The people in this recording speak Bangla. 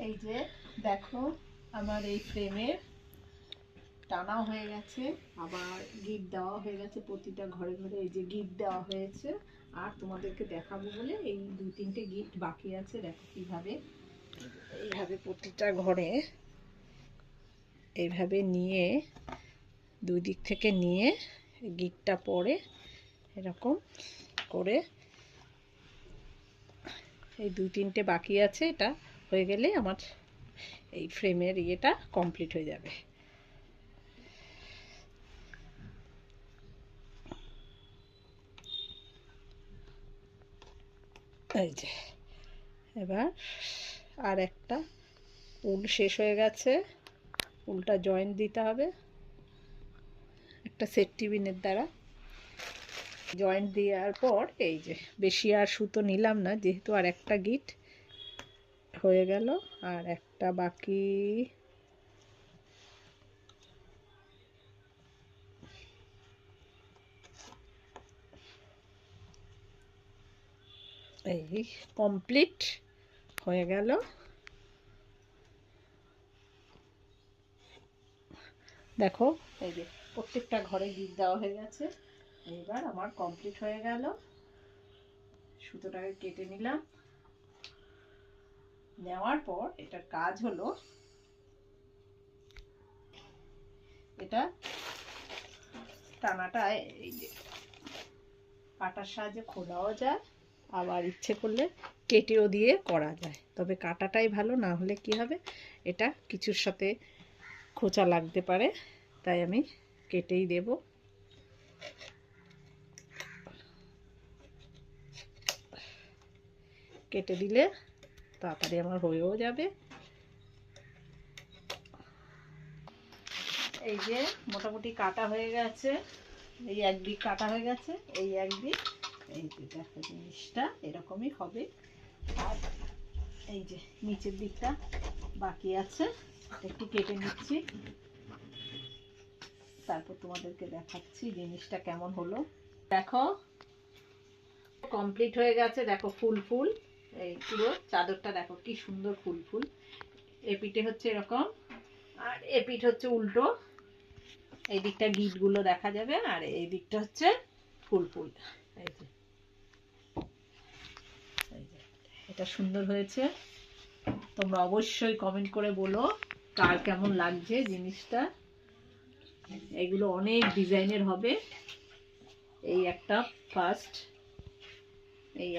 এই যে দেখো আমার এই ফ্রেমের টানা হয়ে গেছে, আবার গিট দেওয়া হয়ে গেছে, প্রতিটা ঘরে ঘরে এই যে গিট দেওয়া হয়েছে। আর তোমাদেরকে দেখাবো বলে এই 2-3টে গিট বাকি আছে। দেখো কিভাবে এইভাবে প্রতিটা ঘরে এইভাবে নিয়ে দুই দিক থেকে নিয়ে গিটটা পরে এরকম করে এই 2-3টে বাকি আছে। এটা হয়ে গেলে আমার এই ফ্রেমের ইয়েটা কমপ্লিট হয়ে যাবে। এই যে এবার আর একটা উল শেষ হয়ে গেছে, উলটা জয়েন্ট দিতে হবে একটা সেফটি পিনের দ্বারা। জয়েন্ট দেওয়ার পর এই যে বেশি আর সুতো নিলাম না, যেহেতু আর একটা গিট হয়ে গেল, আর একটা বাকি। এই কমপ্লিট হয়ে গেল। দেখো এই যে প্রত্যেকটা ঘরে গিট দেওয়া হয়ে গেছে। এবার আমার কমপ্লিট হয়ে গেল। সুতোটাকে কেটে নিলাম, নেওয়ার পর এটার কাজ হলো এটা টানাটা এই যে কাটার সাহায্যে খোলাও যায়, আবার ইচ্ছে করলে কেটেও দিয়ে করা যায়। তবে কাটাটাই ভালো, না হলে কি হবে এটা কিছুর সাথে খোঁচা লাগতে পারে, তাই আমি কেটেই দেব। কেটে দিলে তাড়াতাড়ি আমার হয়েও যাবে। এই যে মোটামুটি কাটা হয়ে গেছে, এই একদিক কাটা হয়ে গেছে, এই একদিক। এই যে দেখো জিনিসটা এরকমই হবে। আর এই যে নিচের দিকটা বাকি আছে, একটু কেটে নিচ্ছি, তারপর তোমাদেরকে দেখাচ্ছি জিনিসটা কেমন হলো। দেখো কমপ্লিট হয়ে গেছে। দেখো ফুল ফুল এই পুরো চাদরটা দেখো কি সুন্দর ফুল ফুল। এপিঠে হচ্ছে এরকম আর এপিঠ হচ্ছে উল্টো। এই দিকটা গিট গুলো দেখা যাবে আর এই দিকটা হচ্ছে ফুল ফুল। এই যে এটা সুন্দর হয়েছে। তোমরা অবশ্যই কমেন্ট করে বলো কার কেমন লাগছে জিনিসটা। এগুলো অনেক ডিজাইনের হবে। এই একটা ফার্স্ট, এই